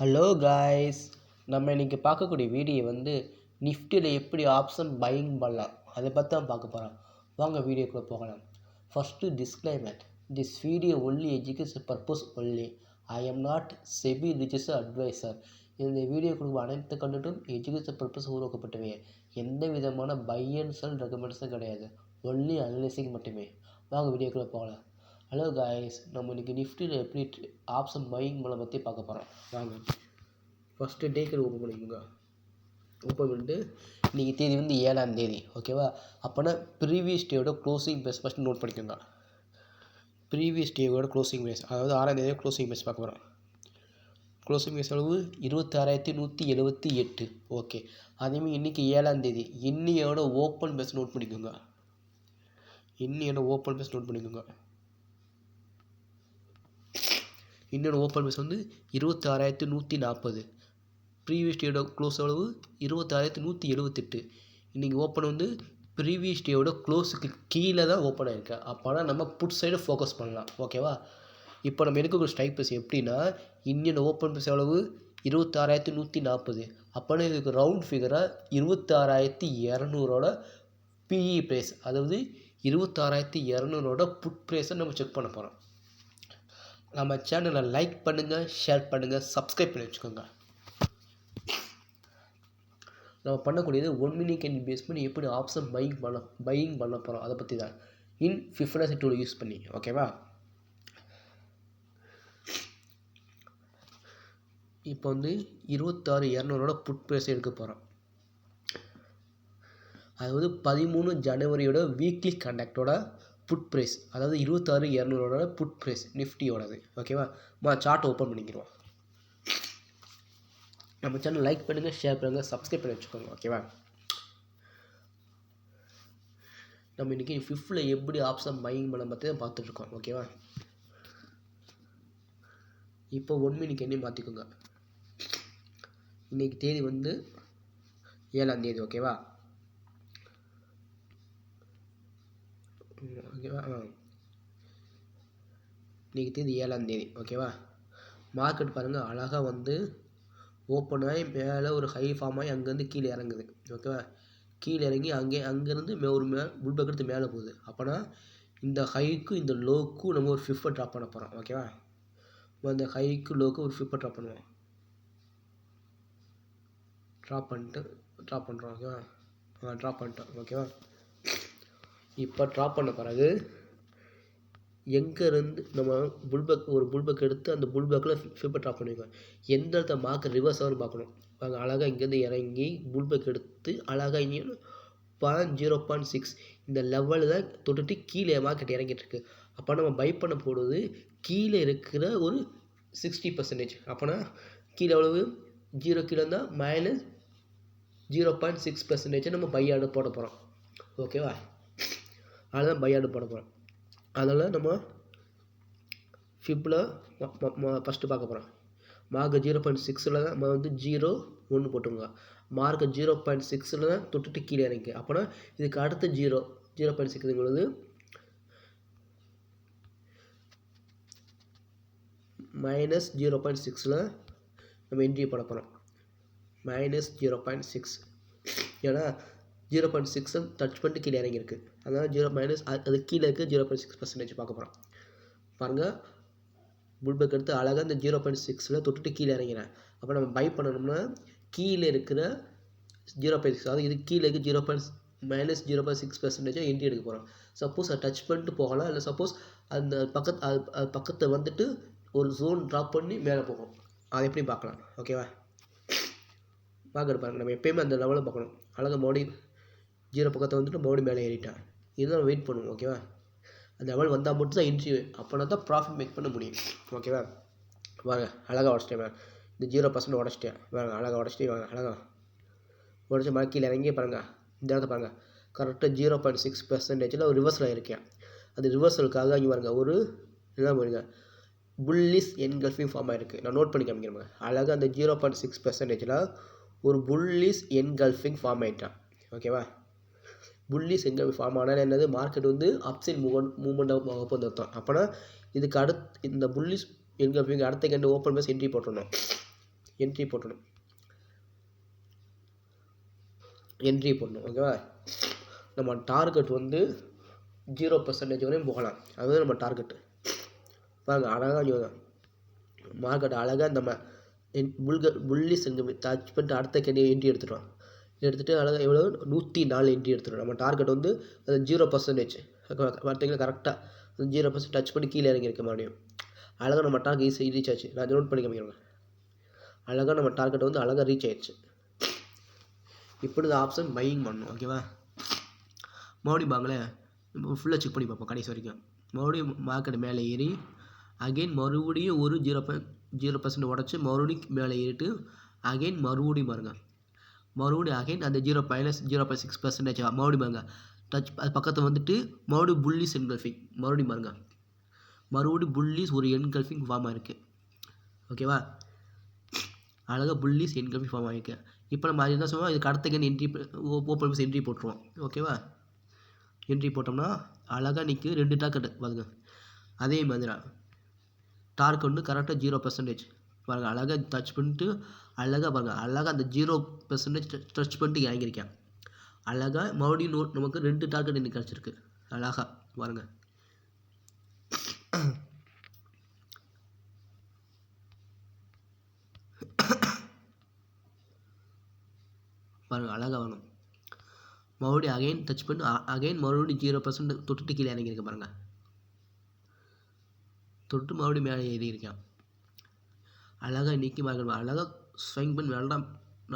Hello guys, நம்ம இன்றைக்கி பார்க்கக்கூடிய வீடியோ நிஃப்டியில் எப்படி ஆப்ஷன் பையிங் பண்ணலாம் அதை பற்றி தான் பார்க்க போகிறோம். வாங்க வீடியோக்குள்ளே போகலாம். First disclaimer, this video only education purpose only. I am not SEBI registered advisor. இந்த வீடியோ கொடுக்கும் அனைத்து கண்டட்டும் எஜுகேஷன் பர்பஸ் உருவாக்கப்பட்டவை. எந்த விதமான பை அண்ட் செல் ரெக்கமெண்டேஷன் கிடையாது, ஒன்லி அனலைசிங் மட்டுமே. வாங்க வீடியோக்குள்ளே போகலாம். ஹலோ காய்ஸ், நம்ம இன்றைக்கி நிஃப்டியில் எப்படி ஆப்ஷன் பையிங் பண்ண பற்றி பார்க்க போகிறோம். வாங்க ஃபஸ்ட்டு டேக்கர் ஓப்பன் பண்ணிக்கோங்க. ஓப்பன் பண்ணிட்டு இன்றைக்கி தேதி 7ஆம் தேதி, ஓகேவா? அப்போனா ப்ரீவியஸ் டேயோட க்ளோசிங் ப்ரைஸ் ஃபஸ்ட்டு நோட் பண்ணிக்கோங்க. ப்ரீவியஸ் டேயோட க்ளோசிங் ப்ரைஸ், அதாவது 6ஆம் தேதியோட க்ளோசிங் ப்ரைஸ் பார்க்க போகிறோம். க்ளோசிங் ப்ரைஸ் அளவு 26,178. ஓகே, அதேமாதிரி இன்றைக்கி 7ஆம் தேதி இன்னையோட ஓப்பன் ப்ரைஸ் நோட் பண்ணிக்கோங்க. இன்னையோட ஓப்பன் ப்ரைஸ் நோட் பண்ணிக்கோங்க. இன்னொரு ஓப்பன் ப்ரைஸ் 26,140. ப்ரீவியஸ் டேயோட க்ளோஸ் அளவு 26,178. இன்றைக்கி ஓப்பன் ப்ரீவியஸ் டேயோட க்ளோஸுக்கு கீழே தான் ஓப்பன் ஆகிருக்கு. அப்போனா நம்ம புட் சைடு ஃபோக்கஸ் பண்ணலாம், ஓகேவா? இப்போ நம்ம எடுக்கக்கூடிய ஸ்ட்ரைக் ப்ரைஸ் எப்படின்னா, இந்தியன் ஓப்பன் ப்ரைஸ் அளவு 26,140. அப்போனா இதுக்கு ரவுண்ட் ஃபிகராக 26,200 பிஇ ப்ரைஸ், அதாவது 26,200 புட் ப்ரைஸை நம்ம செக் பண்ண போகிறோம். நம்ம சேனலை லைக் பண்ணுங்கள், ஷேர் பண்ணுங்கள், சப்ஸ்கிரைப் பண்ணி வச்சுக்கோங்க. நம்ம பண்ணக்கூடியது 1 மினிட் கேண்டில் பேஸ் பண்ணி எப்படி ஆப்ஷன் பையிங் பண்ண போகிறோம் அதை பற்றி தான், இன் ஃபிபனாசி டூல் யூஸ் பண்ணி, ஓகேவா? இப்போ 26,200 புட் ப்ரைஸ் எடுக்க போகிறோம். அதாவது 13 ஜனவரியோட வீக்லி கண்டக்டோட புட் ப்ரைஸ், அதாவது 26,200 புட் ப்ரைஸ் நிஃப்டியோடது, ஓகேவா? சார்ட் ஓப்பன் பண்ணிக்கிறோம். நம்ம சேனல் லைக் பண்ணுங்கள், ஷேர் பண்ணுங்கள், சப்ஸ்கிரைப் பண்ணி வச்சுக்கோங்க, ஓகேவா? நம்ம இன்றைக்கி ஃபிஃப்டில் எப்படி ஆப்ஷன் பையிங் பண்ண பற்றி தான் பார்த்துட்ருக்கோம், ஓகேவா? இப்போ 1 மினிட் கேண்டில் மாற்றிக்கோங்க. இன்றைக்கி தேதி 7ஆம் தேதி, ஓகேவா? இன்றைக்கி தேதி 7ஆம் தேதி, ஓகேவா? மார்க்கெட் பாருங்கள், அழகாக ஓப்பன் ஆகி மேலே ஒரு ஹை ஃபார்ம் ஆகி அங்கேருந்து கீழே இறங்குது, ஓகேவா? கீழே இறங்கி அங்கேருந்து ஒரு புல்பேக் எடுத்து மேலே போகுது. அப்போனா இந்த ஹைக்கும் இந்த லோக்கும் நம்ம ஒரு ஃபிஃப்டை ட்ராப் பண்ண போகிறோம், ஓகேவா? இந்த ஹைக்கு லோக்கு ஒரு ஃபிஃப்டை ட்ராப் பண்ணுவோம். ட்ராப் பண்ணுறோம், ஓகேவா? ட்ராப் பண்ணிட்டோம், ஓகேவா? இப்போ ட்ராப் பண்ண பிறகு எங்கேருந்து நம்ம ஒரு புல்பேக் எடுத்து அந்த புல்பேக்கில் ஃபிஃப்டை ட்ராப் பண்ணிக்குவோம். எந்த இடத்த மார்க்கெட் ரிவர்ஸ் ஆகும்னு பார்க்கணும். நாங்கள் அழகாக இங்கேருந்து இறங்கி புல்பேக் எடுத்து அழகாக இங்கே 0.6 இந்த லெவலில் தான் தொட்டுட்டு கீழே மார்க்கெட் இறங்கிட்டுருக்கு. அப்போ நம்ம பை பண்ண போடுவது கீழே இருக்கிற ஒரு 60%. அப்போனா கீழே எவ்வளவு 0 கீழே இருந்தால் -0.6% நம்ம பை ஆர்டர் போட போகிறோம், ஓகேவா? அதுதான் பை ஆர்டர் போட போகிறோம். அதனால் நம்ம ஃபிப்பில் ஃபஸ்ட்டு பார்க்க போகிறோம். மார்க்கு 0.6 தான் நம்ம 0.1 போட்டுங்க. மார்க்கு 0.6 தான் தொட்டுட்டு கீழே இறங்கி. அப்போனா இதுக்கு அடுத்த 0.6ங்கிறது -0.6 நம்ம என்ட்ரி பண்ண போகிறோம். -0.6, ஏன்னா 0.6 டச் பண்ணிட்டு கீழே இறங்கியிருக்கு. அதனால் அது கீழே இருக்குது 0.6% பார்க்க போகிறோம். பாருங்கள், புல்பேக் எடுத்து அழகாக இந்த 0.6 தொட்டுட்டு கீழே இறங்கிறேன். அப்போ நம்ம பை பண்ணணும்னா கீழே இருக்கிற 0.6, அதாவது இது கீழே இருக்குது -0.6% என்ட்ரி எடுக்க போகிறோம். சப்போஸ் அதை டச் பண்ணிட்டு போகலாம், இல்லை சப்போஸ் அந்த பக்கத்தை ஒரு ஜோன் ட்ராப் பண்ணி மேலே போகும். அதை எப்படி பார்க்கலாம், ஓகேவா? பாருங்கள், நம்ம எப்போயுமே அந்த லெவலில் பார்க்கணும். அழகாக மறுபடியும் 0 பக்கத்தை மறுபடியும் மேலே ஏறிட்டான். இதுதான் வெயிட் பண்ணுவோம், ஓகேவா? அந்த லெவல் வந்தால் மட்டும் தான் என்ட்ரி, அப்போனா தான் ப்ராஃபிட் மேக் பண்ண முடியும், ஓகேவா? வாங்க, அழகாக உடச்சிட்டேன். இந்த 0% உடச்சிட்டேன். வாங்க, அழகாக உடச்சிட்டு வாங்க, அழகாக உடச்சி கீழே இறங்கி பாருங்கள். இந்த இடத்த பாருங்கள், கரெக்டாக 0.6% ஒரு ரிவர்ஸில் இருக்கேன். அந்த ரிவர்சலுக்காக இங்கே பாருங்கள், ஒரு என்ன பாருங்க, புல்லிஷ் என்கல்ஃபிங் ஃபார்ம் ஆகிருக்கு. நான் நோட் பண்ணி காமிக்கிறேன். அழகாக அந்த 0.6% ஒரு புல்லிஷ் என்கல்ஃபிங் ஃபார்ம் ஆகிட்டான், ஓகேவா? புல்லிஷ் என்கல்ஃபிங் ஃபார்ம் ஆனால் என்னது, மார்க்கெட் அப்சைட் மூவ்மெண்ட் ஓப்பன் அர்த்தம். அப்போனா இதுக்கு இந்த புல்லிஷ் என்கல்ஃபிங் அடுத்த கேண்டு ஓப்பன் பேஸ் என்ட்ரி போட்டுடணும். என்ட்ரி போட்டணும் ஓகேவா. நம்ம டார்கெட் வந்து 0% வரையும் போகலாம். அதுதான் நம்ம டார்கெட்டு. பாருங்கள் அழகாக மார்க்கெட் அழகாக நம்ம புள்ளி செஞ்சு டச் பண்ணிட்டு அடுத்த கேண்டியை என்ட்ரி எடுத்துகிட்டு அழகாக எவ்வளோ 104 என்ட்ரி எடுத்துடும். நம்ம டார்கெட் வந்து அது 0%. பார்த்தீங்கன்னா கரெக்டாக 0% டச் பண்ணி கீழே இறங்கியிருக்க முடியும். அழகாக நம்ம டார்கெட் ஈஸி ரீச் ஆச்சு. நான் நோட் பண்ணி காமிக்கிறேன். அழகாக நம்ம டார்கெட் வந்து அழகாக ரீச் ஆயிடுச்சு. இப்படி தான் ஆப்ஷன் பையிங் பண்ணணும். ஓகேவா. மறுபடியும் பாங்களேன் ஃபுல்லாக செக் பண்ணி பார்ப்போம் கடைசி வரைக்கும். மறுபடியும் மார்க்கெட் மேலே ஏறி அகெயின் மறுபடியும் ஒரு 0% உடச்சி மறுபடியும் மேலே ஏறிட்டு அகெயின் மறுபடியும் பாருங்கள் மறுபடியும் அகெயின் அந்த -0.6% மறுபடியும் பாருங்கள் டச் அது பக்கத்தில் வந்துட்டு மறுபடியும் புல்லிஸ் என்கல்ஃபிங் மறுபடியும் பாருங்கள் மறுபடியும் புல்லிஸ் ஒரு என்கல்ஃபிங் ஃபார்ம் ஆகிருக்கு. ஓகேவா. அழகாக புல்லிஸ் என்கல்ஃபிங் ஃபார்ம் ஆகிருக்கு. இப்போ நம்ம அது என்ன சொல்லுவோம், இதுக்கு அடுத்த can entry open bus entry போட்டுருவோம். ஓகேவா. என்ட்ரி போட்டோம்னா அழகாக நிற்கும் 2 டார்கெட் பாருங்க. அதே மாதிரி டார்கெட் வந்து கரெக்டாக 0% பாருங்கள் அழகாக டச் பண்ணிட்டு அழகாக பாருங்கள் அழகாக அந்த 0% டச் பண்ணிட்டு இறங்கியிருக்கேன். அழகாக மறுபடியும் நமக்கு 2 டார்கெட் இன்னைக்கு கிடச்சிருக்கு. அழகாக பாருங்கள் அழகாக வரணும். மறுபடியும் அகைன் டச் பண்ணி அகைன் மறுபடியும் 0% தொட்டுட்டு கீழே இறங்கியிருக்கேன் பாருங்கள். தொட்டு மறுபடியும் மேலே ஏறி இருக்கேன். அழகாக இன்றைக்கி பாருங்கள் அழகாக ஸ்விங் பண்ணி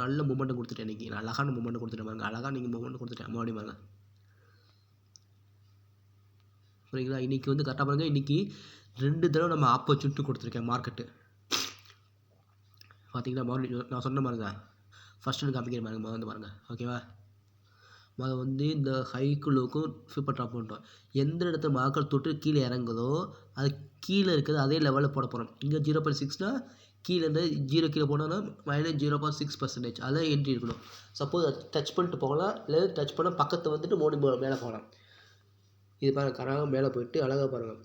நல்ல மூமெண்ட்டை கொடுத்துட்டேன். இன்றைக்கி அழகான மூமெண்ட்டை கொடுத்துட்டேன் பாருங்கள். அழகாக நீங்கள் மூமெண்ட் கொடுத்துட்டேன் மறுபடியும் பாருங்கள். சரிங்களா. இன்றைக்கி வந்து கரெக்டாக பாருங்கள். இன்றைக்கி 2 தடவை நம்ம ஆப்பர்ச்சுனிட்டி கொடுத்துருக்கேன் மார்க்கெட்டு. பார்த்தீங்கன்னா மறுபடியும் நான் சொன்ன மாதிரி தான் ஃபஸ்ட்டு காமிக்கிற பாருங்கள் வந்து பாருங்கள். ஓகேவா. அதை வந்து இந்த ஹைக்குள்ளுக்கும் சூப்பர் ட்ராப் பண்ணிட்டோம். எந்த இடத்துல மார்க்கெட் தொட்டு கீழே இறங்குதோ அது கீழே இருக்கிறது அதே லெவலில் போட போகிறோம். இங்கே 0.6னா கீழே இருந்து 0 கீழே போனோன்னா -0.6% அதான் என்ட்ரி இருக்கணும். சப்போஸ் அது டச் பண்ணிட்டு போகலாம், இல்லை டச் பண்ணால் பக்கத்தை வந்துட்டு மேலே போகலாம். இது பாருங்கள் கரெக்டாக மேலே போயிட்டு அழகாக பாருங்கள்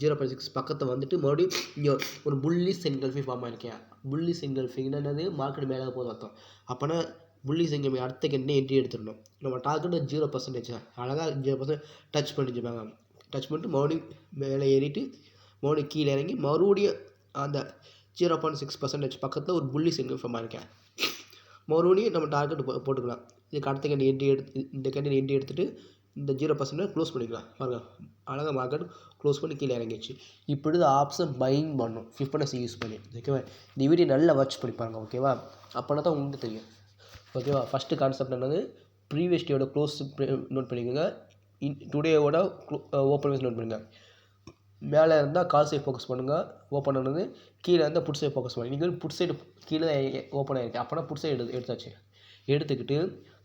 0.6 பக்கத்தை வந்துட்டு மறுபடியும் இங்கே ஒரு புல்லிஸ் என்கல்ஃபிங் ஃபார்ம் ஆகிருக்கேன். புல்லிஸ் என்கல்ஃபிங்னா என்னது, மார்க்கெட் மேலே போதும் அர்த்தம். அப்போனா புல்லிஸ் எங்கே அடுத்த கேண்டே என்ட்ரி எடுத்துடணும். நம்ம டார்கெட் 0% அழகாக 0% டச் பண்ணிச்சுப்பாங்க. டச் பண்ணிட்டு மறுபடியும் மேலே ஏறிட்டு மறுபடியும் கீழே இறங்கி மறுபடியும் அந்த 0.6% பக்கத்தில் ஒரு புல்லிஸ் என்கல்ஃபிங் ஃபார்ம் ஆகிருக்கேன். மறுபடியும் நம்ம டார்கெட் போட்டுக்கலாம். இதுக்கு அடுத்த கேண்டை என்ட்ரி இந்த கேண்டை என்ட்ரி எடுத்துகிட்டு இந்த 0% க்ளோஸ் பண்ணிக்கலாம். பாருங்கள் அழகாக மார்க்கெட் க்ளோஸ் பண்ணி கீழே இறங்கிடுச்சு. இப்படி தான் ஆப்ஷன் பையிங் பண்ணணும் ஃபிபனசி யூஸ் பண்ணி. ஓகேவா. இந்த வீடியோ நல்லா வாட்ச் பண்ணி பாருங்கள். ஓகேவா. அப்போனா தான் உங்களுக்கு தெரியும். ஓகேவா. ஃபஸ்ட்டு கான்செப்ட் என்னது, ப்ரீவியஸ் டேயோட க்ளோஸ் நோட் பண்ணிக்கோங்க, டுடேயோட ஓப்பன் வைஸ் நோட் பண்ணுங்கள். மேலே இருந்தால் கால் சைட் ஃபோக்கஸ் பண்ணுங்கள், ஓப்பன் ஆனது. கீழே இருந்தால் புட் சைட் ஃபோக்கஸ் பண்ணுங்கள். நீங்கள் புட் சைடு கீழே ஓப்பன் ஆகிருக்கு. அப்போனா புட் சைடு எடுத்தாச்சு. எடுத்துக்கிட்டு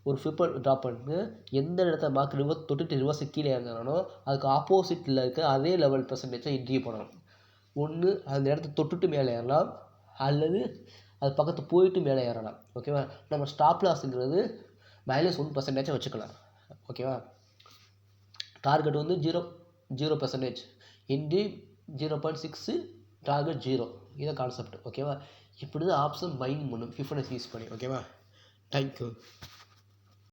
ஒரு ஃபிப்பர் ட்ராப் பண்ணிட்டு எந்த இடத்துல மார்க்கெட் தொட்டுட்டு ரிவர்ஸ் கீழே இறங்குறானோ அதுக்கு ஆப்போசிட்டில் இருக்க அதே லெவல் பெர்சன்டேஜை என்ட்ரி பண்ணணும். ஒன்று அந்த இடத்த தொட்டுட்டு மேலே ஏறலாம், அல்லது அது பக்கத்து போயிட்டு மேலே ஏறலாம். ஓகேவா. நம்ம ஸ்டாப் லாஸுங்கிறது -1% வச்சுக்கலாம். ஓகேவா. டார்கெட் வந்து 0% என்ட்ரி 0.6 டார்கெட் 0. இதான் கான்செப்ட். ஓகேவா. இப்படி தான் ஆப்ஷன் பையிங் பண்ணும் ஃபிபனசி யூஸ் பண்ணி. ஓகேவா. தேங்க்யூ.